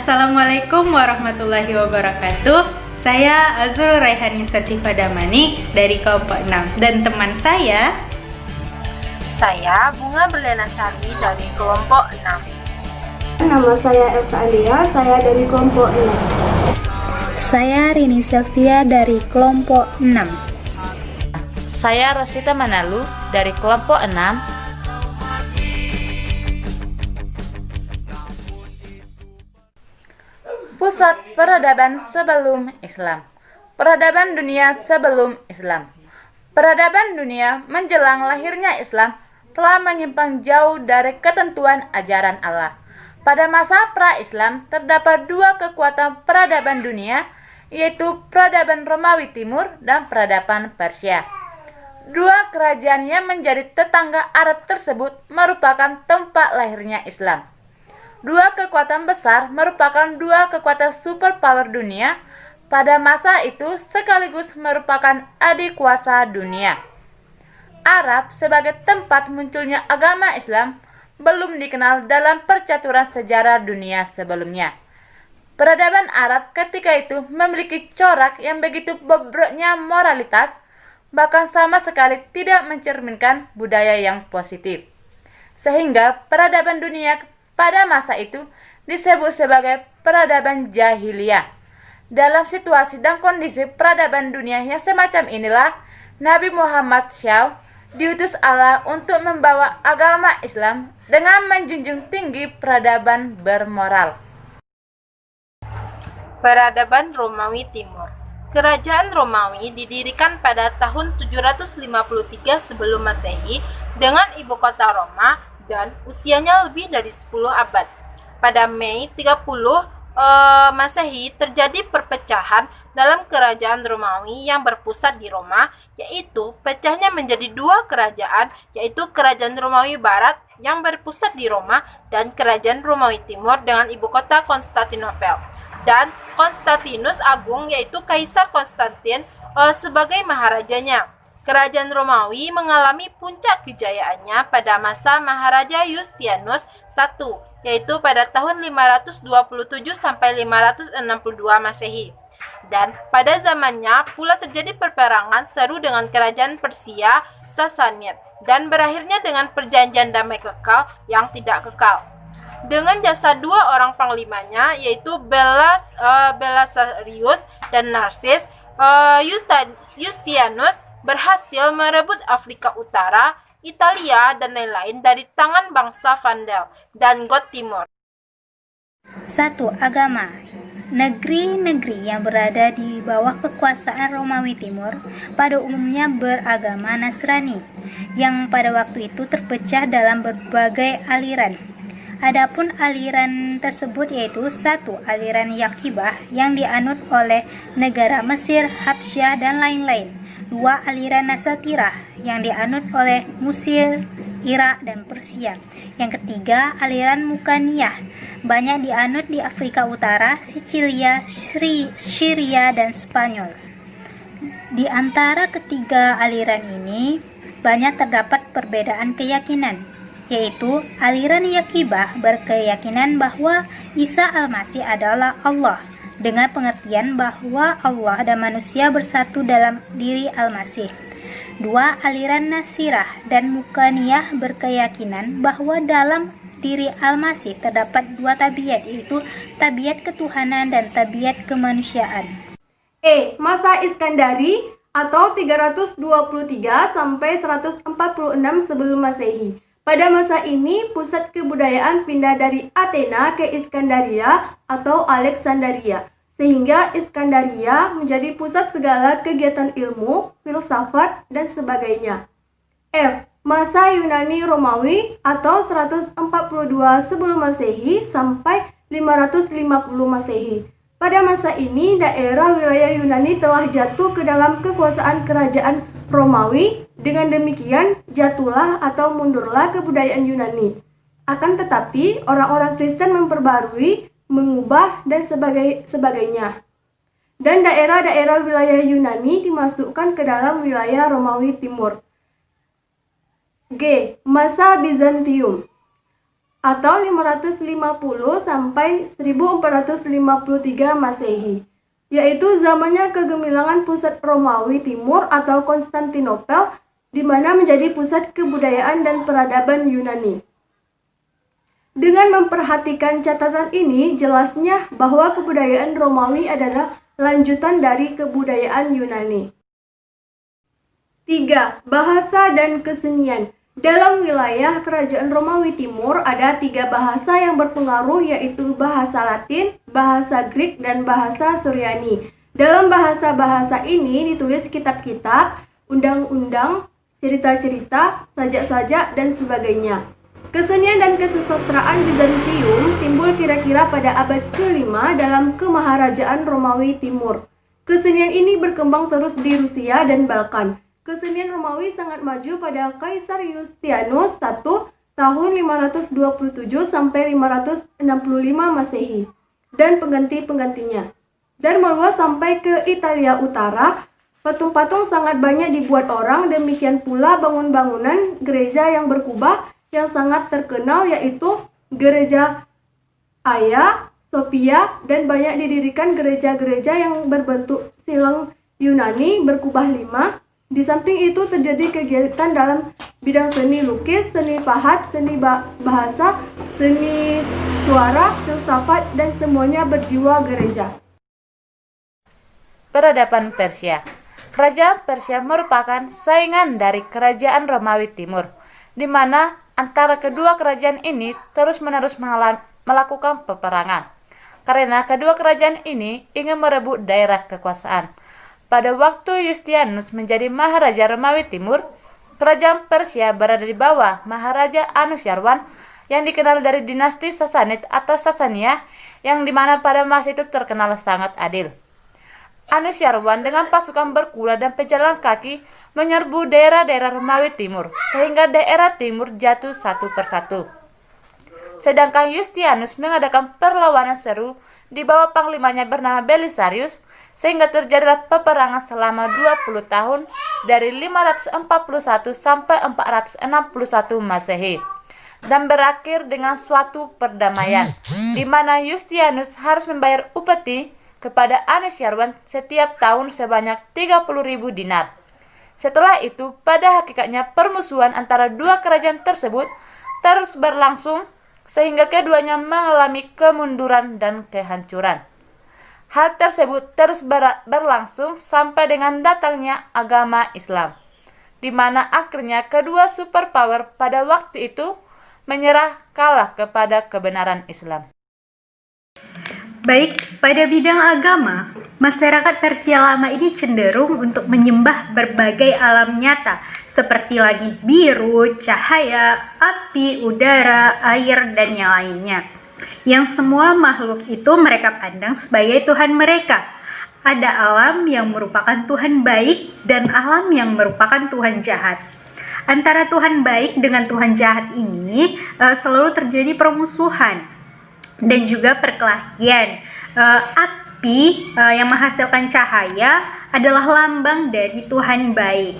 Assalamualaikum warahmatullahi wabarakatuh. Saya Azul Raihani Satifah Damani dari kelompok 6 dan teman saya Bunga Berliana Sarwi dari kelompok 6. Nama saya Eva Alia, saya dari kelompok 6. Saya Rini Sylvia dari kelompok 6. Saya Rosita Manalu dari kelompok 6. Pusat peradaban sebelum Islam. Peradaban dunia sebelum Islam. Peradaban dunia menjelang lahirnya Islam telah menyimpang jauh dari ketentuan ajaran Allah. Pada masa pra-Islam terdapat dua kekuatan peradaban dunia, yaitu peradaban Romawi Timur dan peradaban Persia. Dua kerajaan yang menjadi tetangga Arab tersebut merupakan tempat lahirnya Islam. Dua kekuatan besar merupakan dua kekuatan superpower dunia pada masa itu sekaligus merupakan adik kuasa dunia. Arab sebagai tempat munculnya agama Islam belum dikenal dalam percaturan sejarah dunia sebelumnya. Peradaban Arab ketika itu memiliki corak yang begitu bobroknya moralitas, bahkan sama sekali tidak mencerminkan budaya yang positif. Sehingga peradaban dunia pada masa itu disebut sebagai peradaban jahiliyah. Dalam situasi dan kondisi peradaban dunia yang semacam inilah, Nabi Muhammad SAW diutus Allah untuk membawa agama Islam dengan menjunjung tinggi peradaban bermoral. Peradaban Romawi Timur. Kerajaan Romawi didirikan pada tahun 753 sebelum Masehi dengan ibu kota Roma dan usianya lebih dari 10 abad. Pada Mei 30 Masehi terjadi perpecahan dalam kerajaan Romawi yang berpusat di Roma, yaitu pecahnya menjadi dua kerajaan, yaitu kerajaan Romawi Barat yang berpusat di Roma dan kerajaan Romawi Timur dengan ibu kota Konstantinopel. Dan Konstantinus Agung yaitu Kaisar Konstantin sebagai maharajanya. Kerajaan Romawi mengalami puncak kejayaannya pada masa Maharaja Yustianus I, yaitu pada tahun 527 sampai 562 Masehi. Dan pada zamannya pula terjadi peperangan seru dengan kerajaan Persia Sasanid dan berakhirnya dengan perjanjian damai kekal yang tidak kekal. Dengan jasa dua orang panglimanya yaitu Belisarius dan Narses, Yustianus berhasil merebut Afrika Utara, Italia, dan lain-lain dari tangan bangsa Vandal dan Goth Timur. 1. Agama. Negeri-negeri yang berada di bawah kekuasaan Romawi Timur pada umumnya beragama Nasrani, yang pada waktu itu terpecah dalam berbagai aliran. Adapun aliran tersebut yaitu 1. Aliran Yaqibah yang dianut oleh negara Mesir, Habsyah, dan lain-lain. 2. Aliran Nasatirah yang dianut oleh Mesir, Irak, dan Persia. Yang ketiga, aliran Mukaniyah banyak dianut di Afrika Utara, Sicilia, Syria, dan Spanyol. Di antara ketiga aliran ini banyak terdapat perbedaan keyakinan, yaitu aliran Yaqibah berkeyakinan bahwa Isa Al-Masih adalah Allah, dengan pengertian bahwa Allah dan manusia bersatu dalam diri Al-Masih. 2. Aliran Nasirah dan Mukaniyah berkeyakinan bahwa dalam diri Al-Masih terdapat dua tabiat, yaitu tabiat ketuhanan dan tabiat kemanusiaan. Masa Iskandari atau 323 sampai 146 sebelum Masehi. Pada masa ini, pusat kebudayaan pindah dari Athena ke Iskandaria atau Alexandria, sehingga Iskandaria menjadi pusat segala kegiatan ilmu, filsafat, dan sebagainya. Masa Yunani Romawi atau 142 sebelum Masehi sampai 550 Masehi. Pada masa ini, daerah wilayah Yunani telah jatuh ke dalam kekuasaan kerajaan Romawi. Dengan demikian, jatuhlah atau mundurlah kebudayaan Yunani. Akan tetapi, orang-orang Kristen memperbarui, mengubah, dan sebagainya. Dan daerah-daerah wilayah Yunani dimasukkan ke dalam wilayah Romawi Timur. Masa Bizantium. atau 550 sampai 1453 Masehi, yaitu zamannya kegemilangan pusat Romawi Timur atau Konstantinopel, di mana menjadi pusat kebudayaan dan peradaban Yunani. Dengan memperhatikan catatan ini, jelasnya bahwa kebudayaan Romawi adalah lanjutan dari kebudayaan Yunani. 3. Bahasa dan kesenian. Dalam wilayah Kerajaan Romawi Timur ada 3 bahasa yang berpengaruh, yaitu bahasa Latin, bahasa Greek, dan bahasa Suryani. Dalam bahasa-bahasa ini ditulis kitab-kitab, undang-undang, cerita-cerita, sajak-sajak, dan sebagainya. Kesenian dan kesusastraan Bizantium timbul kira-kira pada abad ke-5 dalam Kemaharajaan Romawi Timur. Kesenian ini berkembang terus di Rusia dan Balkan. Kesenian Romawi sangat maju pada Kaisar Yustianus I tahun 527 sampai 565 Masehi dan pengganti-penggantinya, dan meluas sampai ke Italia Utara. Patung-patung sangat banyak dibuat orang, demikian pula bangunan-bangunan gereja yang berkubah yang sangat terkenal, yaitu Gereja Hagia Sophia, dan banyak didirikan gereja-gereja yang berbentuk silang Yunani berkubah 5. Di samping itu terjadi kegiatan dalam bidang seni lukis, seni pahat, seni bahasa, seni suara, filsafat, dan semuanya berjiwa gereja. Peradaban Persia. Kerajaan Persia merupakan saingan dari Kerajaan Romawi Timur, di mana antara kedua kerajaan ini terus-menerus melakukan peperangan, karena kedua kerajaan ini ingin merebut daerah kekuasaan. Pada waktu Yustianus menjadi Maharaja Romawi Timur, Kerajaan Persia berada di bawah Maharaja Anusyarwan yang dikenal dari dinasti Sasanid atau Sasania, yang dimana pada masa itu terkenal sangat adil. Anusyarwan dengan pasukan berkuda dan pejalan kaki menyerbu daerah-daerah Romawi Timur, sehingga daerah timur jatuh satu persatu. Sedangkan Yustianus mengadakan perlawanan seru di bawah panglimanya bernama Belisarius, sehingga terjadilah peperangan selama 20 tahun dari 541 sampai 461 Masehi, dan berakhir dengan suatu perdamaian, di mana Yustianus harus membayar upeti kepada Anusyarwan setiap tahun sebanyak 30.000 dinar. Setelah itu, pada hakikatnya permusuhan antara dua kerajaan tersebut terus berlangsung sehingga keduanya mengalami kemunduran dan kehancuran. Hal tersebut terus berlangsung sampai dengan datangnya agama Islam, di mana akhirnya kedua superpower pada waktu itu menyerah kalah kepada kebenaran Islam. Baik, pada bidang agama, masyarakat Persia lama ini cenderung untuk menyembah berbagai alam nyata seperti langit biru, cahaya, api, udara, air, dan yang lainnya. Yang semua makhluk itu mereka pandang sebagai Tuhan mereka. Ada alam yang merupakan Tuhan baik dan alam yang merupakan Tuhan jahat. Antara Tuhan baik dengan Tuhan jahat ini selalu terjadi permusuhan dan juga perkelahian. Api yang menghasilkan cahaya adalah lambang dari Tuhan baik,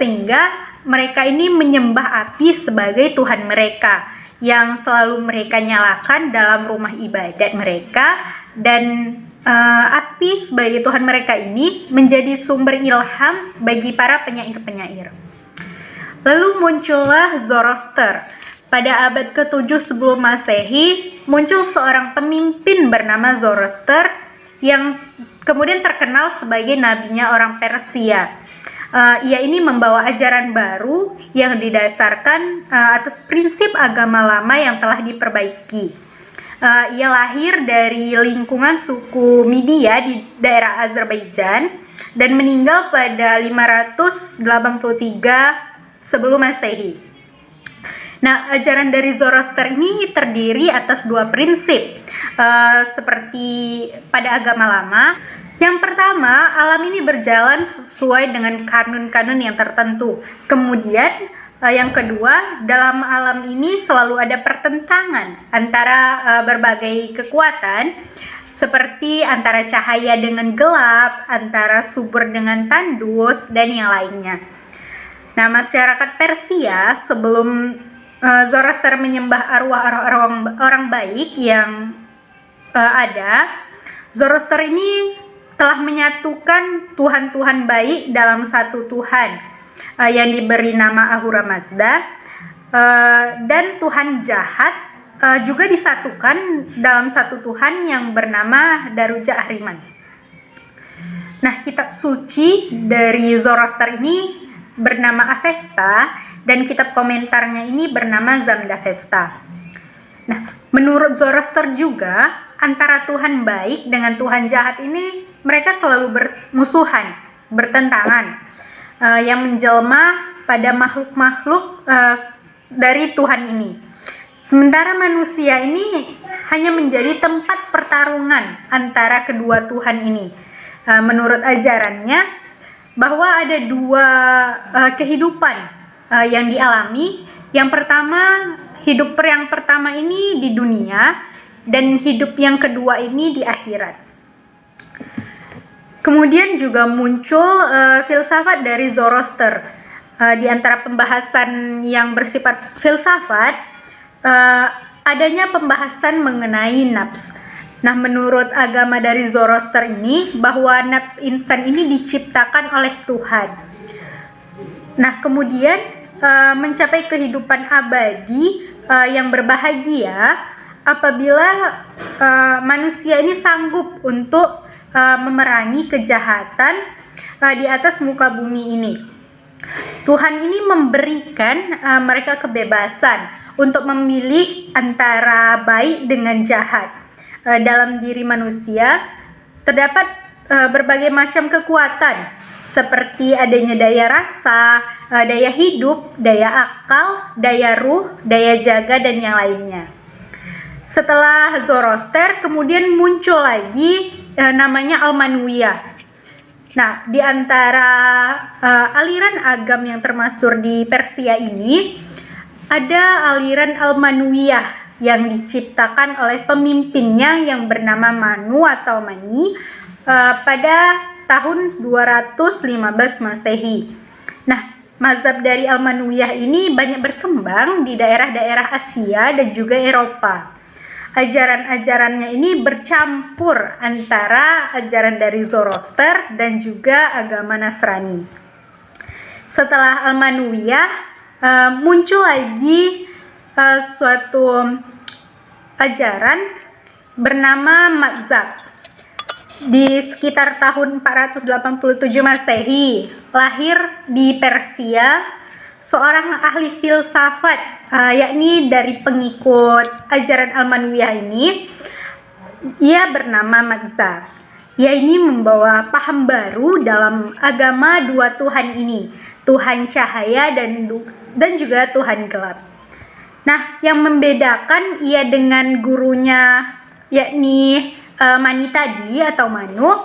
sehingga mereka ini menyembah api sebagai Tuhan mereka yang selalu mereka nyalakan dalam rumah ibadat mereka, dan api sebagai Tuhan mereka ini menjadi sumber ilham bagi para penyair-penyair. Lalu muncullah Zoroaster. Pada abad ke-7 sebelum Masehi, muncul seorang pemimpin bernama Zoroaster yang kemudian terkenal sebagai nabinya orang Persia. Ia ini membawa ajaran baru yang didasarkan atas prinsip agama lama yang telah diperbaiki. Ia lahir dari lingkungan suku Media di daerah Azerbaijan dan meninggal pada 583 sebelum Masehi. Nah, ajaran dari Zoroaster ini terdiri atas dua prinsip, seperti pada agama lama. Yang pertama, alam ini berjalan sesuai dengan kanun-kanun yang tertentu. Kemudian, yang kedua, dalam alam ini selalu ada pertentangan antara berbagai kekuatan, seperti antara cahaya dengan gelap, antara subur dengan tandus, dan yang lainnya. Nah, masyarakat Persia sebelum Zoroaster menyembah arwah-arwah orang baik yang ada. Zoroaster ini telah menyatukan Tuhan-Tuhan baik dalam satu Tuhan yang diberi nama Ahura Mazda, dan Tuhan jahat juga disatukan dalam satu Tuhan yang bernama Daruja Ahriman. Nah, kitab suci dari Zoroaster ini bernama Avesta dan kitab komentarnya ini bernama Zamdavesta. Nah, menurut Zoroaster juga antara Tuhan baik dengan Tuhan jahat ini mereka selalu bermusuhan, bertentangan, yang menjelma pada makhluk-makhluk dari Tuhan ini. Sementara manusia ini hanya menjadi tempat pertarungan antara kedua Tuhan ini. Menurut ajarannya, bahwa ada dua kehidupan yang dialami. Yang pertama, hidup yang pertama ini di dunia, dan hidup yang kedua ini di akhirat. Kemudian juga muncul filsafat dari Zoroaster. Di antara pembahasan yang bersifat filsafat, adanya pembahasan mengenai nafs. Nah, menurut agama dari Zoroaster ini, bahwa nafs insan ini diciptakan oleh Tuhan. Nah, kemudian mencapai kehidupan abadi yang berbahagia apabila manusia ini sanggup untuk memerangi kejahatan di atas muka bumi ini. Tuhan ini memberikan mereka kebebasan untuk memilih antara baik dengan jahat. Dalam diri manusia terdapat berbagai macam kekuatan, seperti adanya daya rasa, daya hidup, daya akal, daya ruh, daya jaga, dan yang lainnya. Setelah Zoroaster, kemudian muncul lagi namanya Al-Manuiyah. Nah, di antara aliran agam yang termasuk di Persia ini, ada aliran Al-Manuiyah yang diciptakan oleh pemimpinnya yang bernama Manu atau Mani pada tahun 215 Masehi. Nah, mazhab dari Al-Manuiyah ini banyak berkembang di daerah-daerah Asia dan juga Eropa. Ajaran-ajarannya ini bercampur antara ajaran dari Zoroaster dan juga agama Nasrani. Setelah Al-Manuiyah, muncul lagi suatu ajaran bernama Mazhab. Di sekitar tahun 487 Masehi, lahir di Persia seorang ahli filsafat, yakni dari pengikut ajaran Al-Manuiyah ini. Ia bernama Mazhab. Ia ini membawa paham baru dalam agama dua Tuhan ini, Tuhan cahaya dan juga Tuhan gelap. Nah, yang membedakan ia dengan gurunya, yakni Mani tadi atau Manu,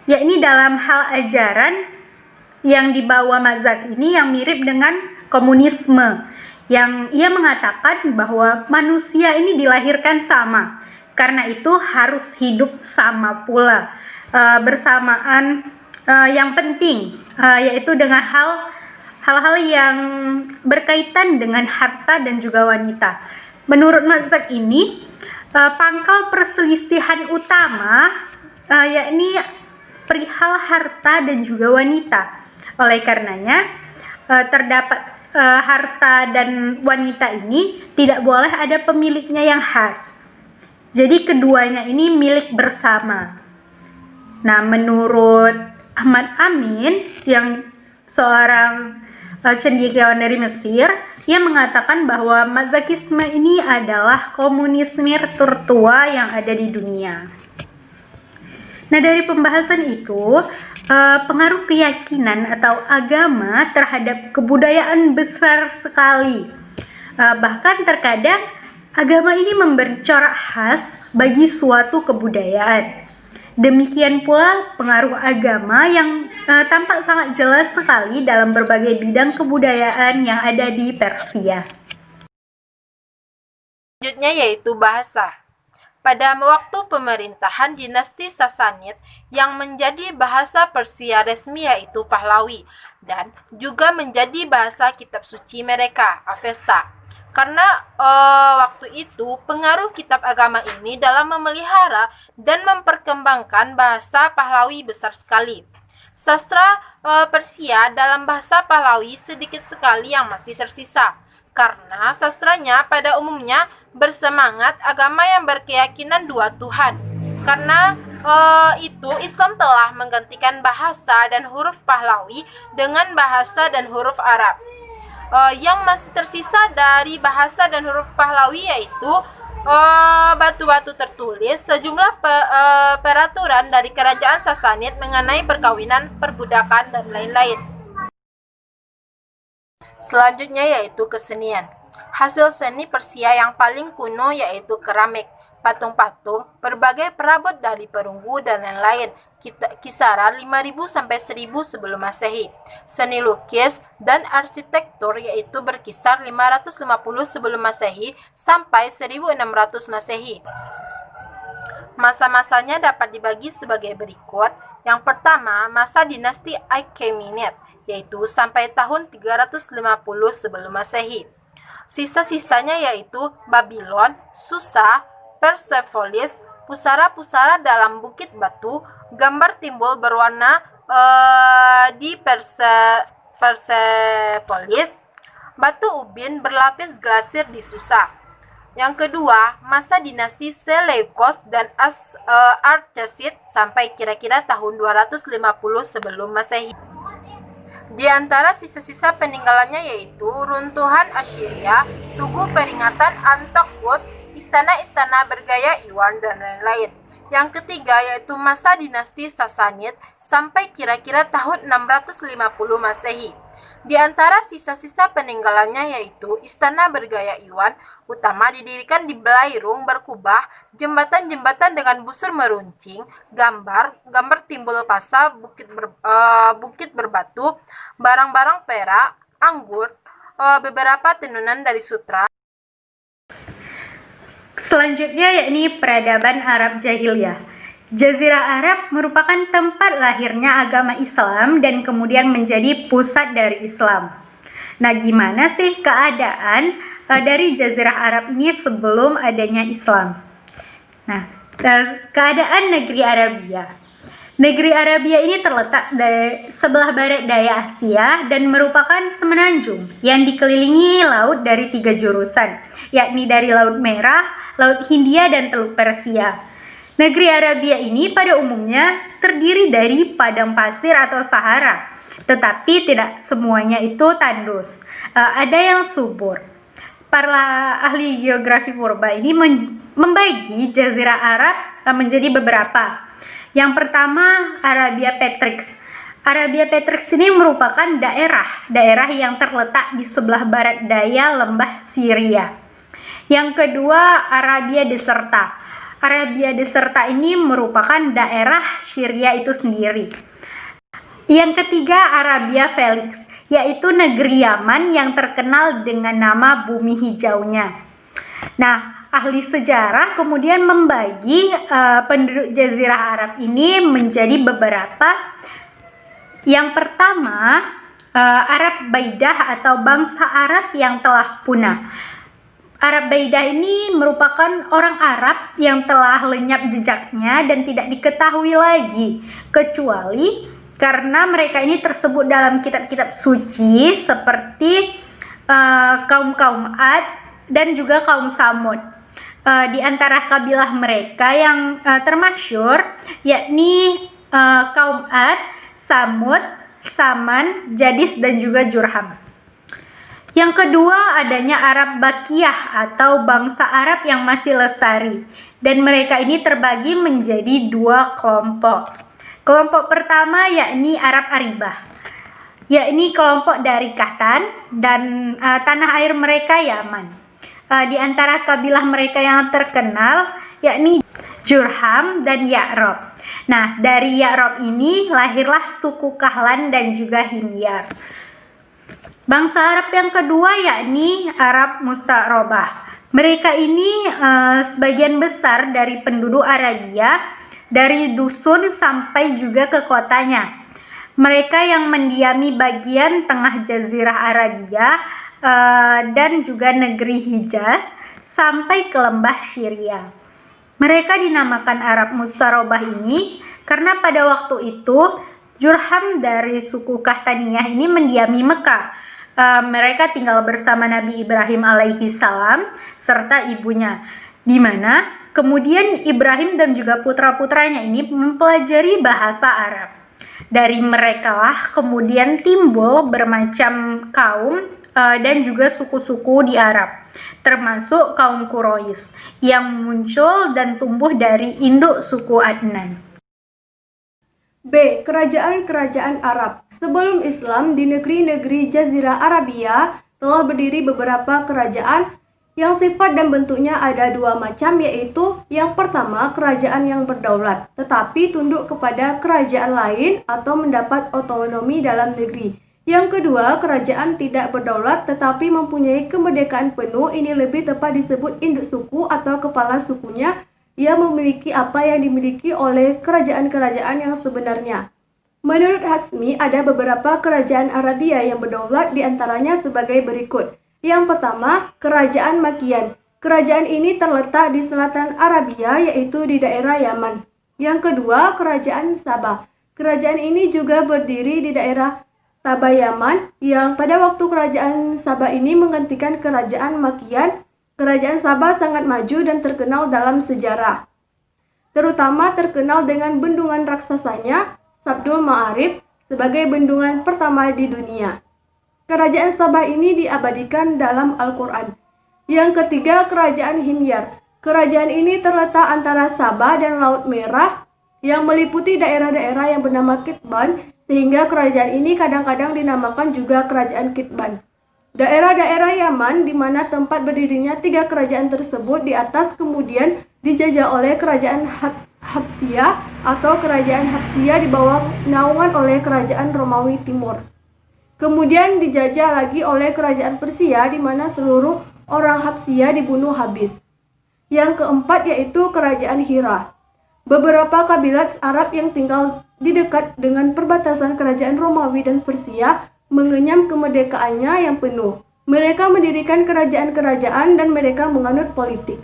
yakni dalam hal ajaran yang dibawa mazhab ini yang mirip dengan komunisme, yang ia mengatakan bahwa manusia ini dilahirkan sama, karena itu harus hidup sama pula, bersamaan, yang penting yaitu dengan hal-hal yang berkaitan dengan harta dan juga wanita. Menurut mazhab ini, pangkal perselisihan utama yakni perihal harta dan juga wanita. Oleh karenanya, terdapat harta dan wanita ini tidak boleh ada pemiliknya yang khas. Jadi keduanya ini milik bersama. Nah, menurut Ahmad Amin, yang seorang cendekiawan dari Mesir, ia mengatakan bahwa mazhakisme ini adalah komunisme tertua yang ada di dunia. Nah, dari pembahasan itu, pengaruh keyakinan atau agama terhadap kebudayaan besar sekali. Bahkan terkadang agama ini memberi corak khas bagi suatu kebudayaan. Demikian pula pengaruh agama yang tampak sangat jelas sekali dalam berbagai bidang kebudayaan yang ada di Persia. Selanjutnya yaitu bahasa. Pada waktu pemerintahan dinasti Sasanid, yang menjadi bahasa Persia resmi yaitu Pahlawi, dan juga menjadi bahasa kitab suci mereka, Avesta. karena waktu itu pengaruh kitab agama ini dalam memelihara dan memperkembangkan bahasa Pahlawi besar sekali. Sastra Persia dalam bahasa Pahlawi sedikit sekali yang masih tersisa, karena sastranya pada umumnya bersemangat agama yang berkeyakinan dua Tuhan. Karena itu Islam telah menggantikan bahasa dan huruf Pahlawi dengan bahasa dan huruf Arab. Yang masih tersisa dari bahasa dan huruf Pahlawi yaitu batu-batu tertulis, sejumlah peraturan dari kerajaan Sasanid mengenai perkawinan, perbudakan, dan lain-lain. Selanjutnya yaitu kesenian. Hasil seni Persia yang paling kuno yaitu keramik, patung-patung, berbagai perabot dari perunggu, dan lain-lain, kisaran 5000 sampai 1000 sebelum Masehi. Seni lukis dan arsitektur yaitu berkisar 550 sebelum Masehi sampai 1600 Masehi. Masa-masanya dapat dibagi sebagai berikut. Yang pertama, masa dinasti Achaemenid, yaitu sampai tahun 350 sebelum Masehi. Sisa-sisanya yaitu Babylon, Susa, Persepolis, pusara-pusara dalam bukit batu, gambar timbul berwarna di Persepolis, batu ubin berlapis glasir di Susa. Yang kedua, masa dinasti Seleukos dan Artesid sampai kira-kira tahun 250 sebelum Masehi. Di antara sisa-sisa peninggalannya yaitu runtuhan Assyria, tugu peringatan Antokus, istana-istana bergaya Iwan, dan lain-lain. Yang ketiga yaitu masa dinasti Sasanid sampai kira-kira tahun 650 Masehi. Di antara sisa-sisa peninggalannya yaitu istana bergaya Iwan, utama didirikan di Belairung berkubah, jembatan-jembatan dengan busur meruncing, gambar timbul pasa, bukit berbatu, barang-barang perak, anggur, beberapa tenunan dari sutra. Selanjutnya yakni peradaban Arab Jahiliyah. Jazirah Arab merupakan tempat lahirnya agama Islam dan kemudian menjadi pusat dari Islam. Nah, gimana sih keadaan dari Jazirah Arab ini sebelum adanya Islam? Nah, keadaan negeri Arabia. Negeri Arabia ini terletak di sebelah barat daya Asia dan merupakan semenanjung yang dikelilingi laut dari 3 jurusan, yakni dari Laut Merah, Laut Hindia, dan Teluk Persia. Negeri Arabia ini pada umumnya terdiri dari padang pasir atau Sahara, tetapi tidak semuanya itu tandus. Ada yang subur. Para ahli geografi purba ini membagi Jazirah Arab menjadi beberapa. Yang pertama, Arabia Petrix. Arabia Petrix ini merupakan daerah yang terletak di sebelah barat daya lembah Syria. Yang kedua, Arabia Deserta. Arabia Deserta ini merupakan daerah Syria itu sendiri. Yang ketiga, Arabia Felix, yaitu negeri Yaman yang terkenal dengan nama bumi hijaunya. Nah, ahli sejarah kemudian membagi penduduk Jazirah Arab ini menjadi beberapa. Yang pertama, Arab Baidah atau bangsa Arab yang telah punah. Arab Baidah ini merupakan orang Arab yang telah lenyap jejaknya dan tidak diketahui lagi, kecuali karena mereka ini tersebut dalam kitab-kitab suci seperti kaum-kaum Ad dan juga kaum Samud. Di antara kabilah mereka yang termasyhur yakni kaum Ad, Samud, Saman, Jadis, dan juga Jurham. Yang kedua, adanya Arab Bakiyah atau bangsa Arab yang masih lestari, dan mereka ini terbagi menjadi 2 kelompok. Kelompok pertama yakni Arab Aribah, yakni kelompok dari Kahtan dan tanah air mereka Yaman. Di antara kabilah mereka yang terkenal yakni Jurham dan Ya'rob. Nah, dari Ya'rob ini lahirlah suku Kahlan dan juga Himyar. Bangsa Arab yang kedua yakni Arab Musta'robah. Mereka ini sebagian besar dari penduduk Arabia, dari dusun sampai juga ke kotanya. Mereka yang mendiami bagian tengah Jazirah Arabia dan juga negeri Hijaz sampai ke lembah Syria. Mereka dinamakan Arab Mustarobah ini karena pada waktu itu Jurham dari suku Kahtaniyah ini mendiami Mekah. Mereka tinggal bersama Nabi Ibrahim alaihi salam serta ibunya, di mana kemudian Ibrahim dan juga putra-putranya ini mempelajari bahasa Arab. Dari merekalah kemudian timbul bermacam kaum dan juga suku-suku di Arab, termasuk kaum Quraisy yang muncul dan tumbuh dari induk suku Adnan. B. Kerajaan-kerajaan Arab. Sebelum Islam, di negeri-negeri Jazirah Arabia telah berdiri beberapa kerajaan yang sifat dan bentuknya ada dua macam, yaitu yang pertama kerajaan yang berdaulat, tetapi tunduk kepada kerajaan lain atau mendapat otonomi dalam negeri. Yang kedua, kerajaan tidak berdaulat tetapi mempunyai kemerdekaan penuh. Ini lebih tepat disebut induk suku atau kepala sukunya yang memiliki apa yang dimiliki oleh kerajaan-kerajaan yang sebenarnya. Menurut Hatsmi, ada beberapa kerajaan Arabia yang berdaulat, diantaranya sebagai berikut. Yang pertama, Kerajaan Makian. Kerajaan ini terletak di selatan Arabia, yaitu di daerah Yaman. Yang kedua, Kerajaan Sabah. Kerajaan ini juga berdiri di daerah Sabah Yaman, yang pada waktu Kerajaan Sabah ini menggantikan Kerajaan Makian. Kerajaan Sabah sangat maju dan terkenal dalam sejarah. Terutama terkenal dengan bendungan raksasanya, Sabdul Ma'arib, sebagai bendungan pertama di dunia. Kerajaan Sabah ini diabadikan dalam Al-Quran. Yang ketiga, Kerajaan Himyar. Kerajaan ini terletak antara Sabah dan Laut Merah yang meliputi daerah-daerah yang bernama Kitban, sehingga kerajaan ini kadang-kadang dinamakan juga Kerajaan Kitban. Daerah-daerah Yaman di mana tempat berdirinya tiga kerajaan tersebut di atas kemudian dijajah oleh Kerajaan Habsiyah atau Kerajaan Habsiyah di bawah naungan oleh Kerajaan Romawi Timur. Kemudian dijajah lagi oleh Kerajaan Persia di mana seluruh orang Habsiyah dibunuh habis. Yang keempat yaitu Kerajaan Hira. Beberapa kabilat Arab yang tinggal di dekat dengan perbatasan Kerajaan Romawi dan Persia mengenyam kemerdekaannya yang penuh. Mereka mendirikan kerajaan-kerajaan dan mereka menganut politik,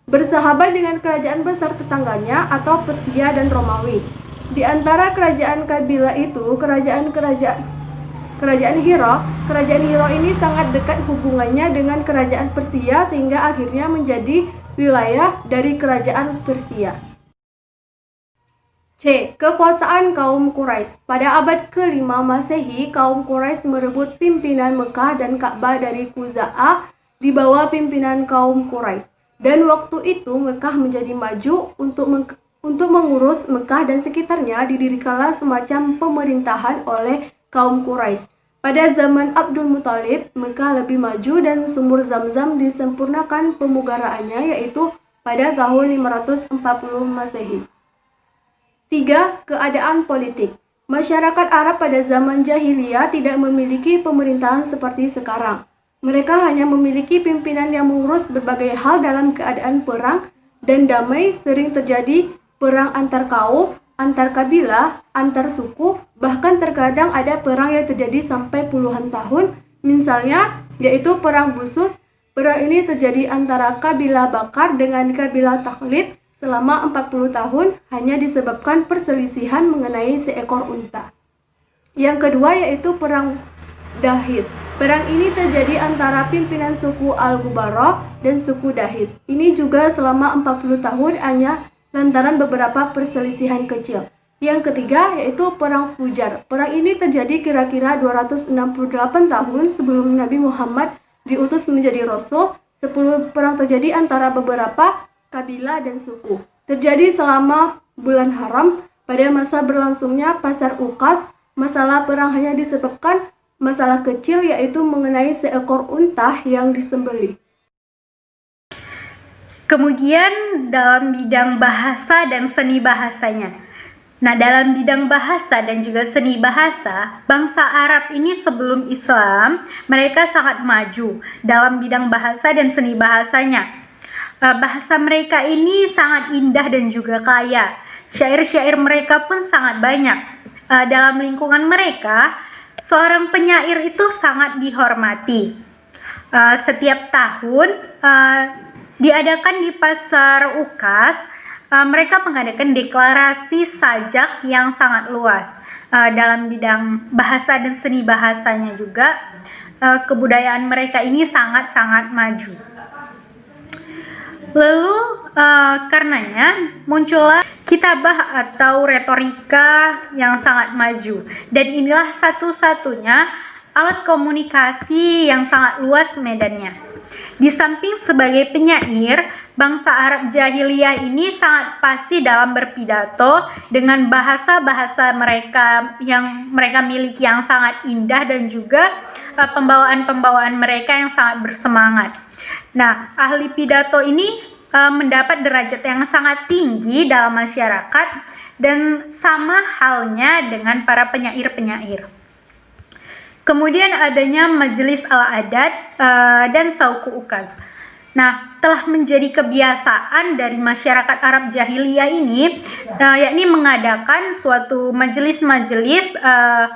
bersahabat dengan kerajaan besar tetangganya atau Persia dan Romawi. Di antara kerajaan kabilah itu, Kerajaan Hira ini sangat dekat hubungannya dengan Kerajaan Persia sehingga akhirnya menjadi wilayah dari Kerajaan Persia. C. Kekuasaan kaum Quraisy. Pada abad ke-5 Masehi, kaum Quraisy merebut pimpinan Mekah dan Ka'bah dari Khuza'ah di bawah pimpinan kaum Quraisy. Dan waktu itu Mekah menjadi maju untuk mengurus Mekah dan sekitarnya. Didirikanlah semacam pemerintahan oleh kaum Quraisy. Pada zaman Abdul Muthalib, Mekah lebih maju dan sumur Zam-Zam disempurnakan pemugaraannya, yaitu pada tahun 540 Masehi. 3. Keadaan politik. Masyarakat Arab pada zaman jahiliyah tidak memiliki pemerintahan seperti sekarang. Mereka hanya memiliki pimpinan yang mengurus berbagai hal dalam keadaan perang dan damai. Sering terjadi perang antar kaum, antar kabilah, antar suku, bahkan terkadang ada perang yang terjadi sampai puluhan tahun. Misalnya, yaitu Perang Busus. Perang ini terjadi antara kabilah Bakar dengan kabilah Takhlib selama 40 tahun hanya disebabkan perselisihan mengenai seekor unta. Yang kedua yaitu Perang Dahis. Perang ini terjadi antara pimpinan suku Al-Gubarah dan suku Dahis. Ini juga selama 40 tahun hanya lantaran beberapa perselisihan kecil. Yang ketiga yaitu Perang Fujar. Perang ini terjadi kira-kira 268 tahun sebelum Nabi Muhammad diutus menjadi Rasul. 10 perang terjadi antara beberapa kabilah dan suku. Terjadi selama bulan haram. Pada masa berlangsungnya Pasar Uqas, masalah perang hanya disebabkan masalah kecil yaitu mengenai seekor unta yang disembelih. Kemudian dalam bidang bahasa dan seni bahasanya. Nah, dalam bidang bahasa dan juga seni bahasa, bangsa Arab ini sebelum Islam, mereka sangat maju dalam bidang bahasa dan seni bahasanya. Bahasa mereka ini sangat indah dan juga kaya. Syair-syair mereka pun sangat banyak. dalam lingkungan mereka, seorang penyair itu sangat dihormati. Setiap tahun diadakan di Pasar Ukas, mereka mengadakan deklarasi sajak yang sangat luas dalam bidang bahasa dan seni bahasanya juga. Kebudayaan mereka ini sangat-sangat maju. Lalu karenanya muncullah kitabah atau retorika yang sangat maju, dan inilah satu-satunya alat komunikasi yang sangat luas medannya. Di samping sebagai penyair, bangsa Arab jahiliyah ini sangat fasih dalam berpidato dengan bahasa-bahasa mereka yang mereka miliki yang sangat indah, dan juga pembawaan-pembawaan mereka yang sangat bersemangat. Nah, ahli pidato ini mendapat derajat yang sangat tinggi dalam masyarakat, dan sama halnya dengan para penyair-penyair. Kemudian adanya Majelis Al-Adad dan Sauku Ukaz. Nah, telah menjadi kebiasaan dari masyarakat Arab jahiliyah ini, yakni mengadakan suatu majelis-majelis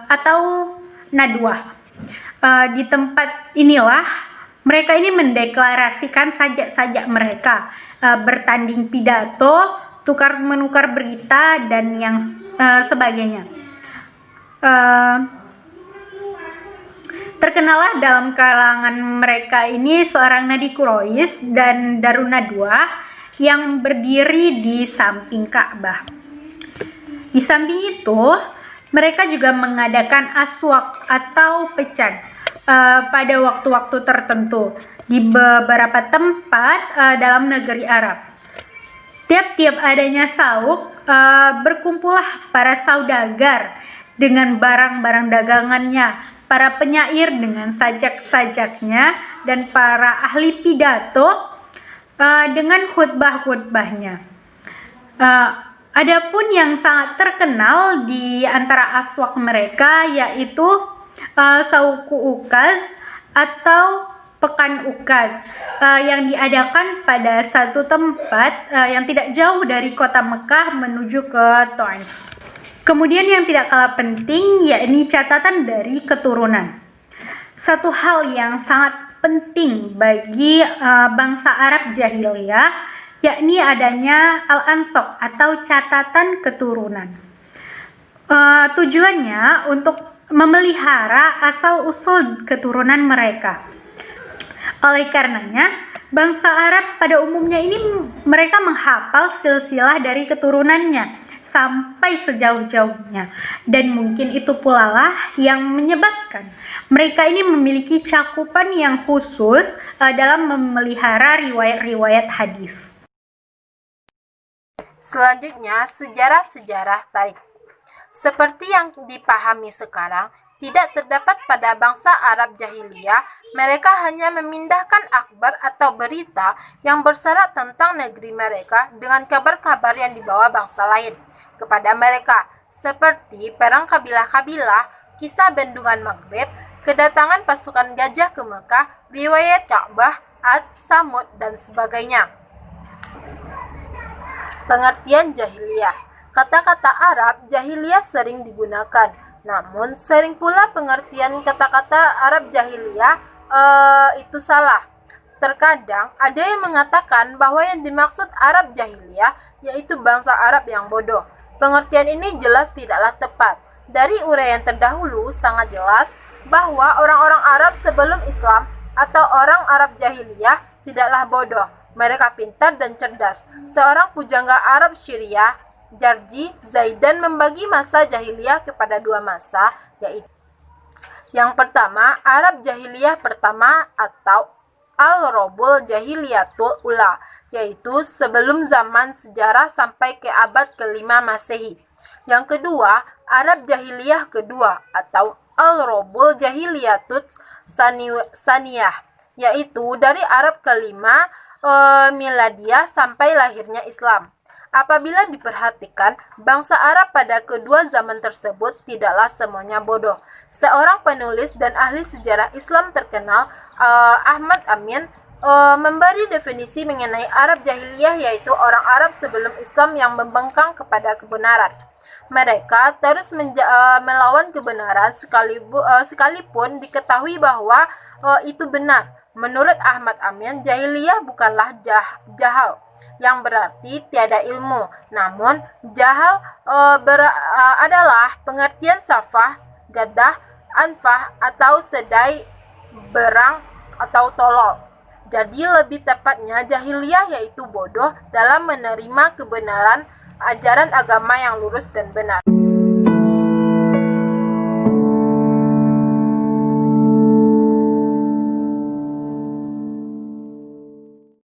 atau nadwah. Di tempat inilah mereka ini mendeklarasikan sajak-sajak mereka, bertanding pidato, tukar-menukar berita, dan yang sebagainya. Terkenalah dalam kalangan mereka ini seorang Nadi Quraisy dan Darun Nadwah yang berdiri di samping Ka'bah. Di samping itu, mereka juga mengadakan aswak atau pecan pada waktu-waktu tertentu di beberapa tempat dalam negeri Arab. Tiap-tiap adanya sauk, berkumpullah para saudagar dengan barang-barang dagangannya, para penyair dengan sajak-sajaknya, dan para ahli pidato dengan khutbah-khutbahnya. Adapun yang sangat terkenal di antara aswak mereka yaitu Sauku Ukaz atau Pekan Ukaz yang diadakan pada satu tempat yang tidak jauh dari kota Mekah menuju ke Taif. Kemudian yang tidak kalah penting yakni catatan dari keturunan. Satu hal yang sangat penting bagi bangsa Arab jahiliyah yakni adanya al-ansab atau catatan keturunan. Tujuannya untuk memelihara asal-usul keturunan mereka. Oleh karenanya, bangsa Arab pada umumnya ini mereka menghafal silsilah dari keturunannya sampai sejauh-jauhnya, dan mungkin itu pula lah yang menyebabkan mereka ini memiliki cakupan yang khusus dalam memelihara riwayat-riwayat hadis. Selanjutnya, sejarah-sejarah Taif. Seperti yang dipahami sekarang, tidak terdapat pada bangsa Arab jahiliyah, mereka hanya memindahkan akhbar atau berita yang bersyarat tentang negeri mereka dengan kabar-kabar yang dibawa bangsa lain kepada mereka, seperti perang kabilah-kabilah, kisah bendungan Maghrib, kedatangan pasukan gajah ke Mekah, riwayat Ka'bah, Ad, Samud, dan sebagainya. Pengertian jahiliyah. Kata-kata Arab jahiliyah sering digunakan, namun sering pula pengertian kata-kata Arab jahiliyah itu salah. Terkadang ada yang mengatakan bahwa yang dimaksud Arab jahiliyah yaitu bangsa Arab yang bodoh. Pengertian ini jelas tidaklah tepat. Dari uraian terdahulu sangat jelas bahwa orang-orang Arab sebelum Islam atau orang Arab jahiliyah tidaklah bodoh. Mereka pintar dan cerdas. Seorang pujangga Arab Syria, Jarji Zaidan, membagi masa jahiliyah kepada dua masa, yaitu yang pertama, Arab jahiliyah pertama atau Al-Robul Jahiliyatul Ula, yaitu sebelum zaman sejarah sampai ke abad ke-5 Masehi. Yang kedua, Arab jahiliyah kedua atau Al-Robul Jahiliyatul Saniyah, yaitu dari Arab ke-5 Miladiyah sampai lahirnya Islam. Apabila diperhatikan, bangsa Arab pada kedua zaman tersebut tidaklah semuanya bodoh. Seorang penulis dan ahli sejarah Islam terkenal, Ahmad Amin, memberi definisi mengenai Arab jahiliyah, yaitu orang Arab sebelum Islam yang membangkang kepada kebenaran. Mereka terus melawan kebenaran sekalipun diketahui bahwa itu benar. Menurut Ahmad Amin, jahiliyah bukanlah jahal yang berarti tiada ilmu, namun jahal adalah pengertian safah, gadah, anfah atau sedai, berang atau tolol. Jadi lebih tepatnya jahiliyah yaitu bodoh dalam menerima kebenaran ajaran agama yang lurus dan benar.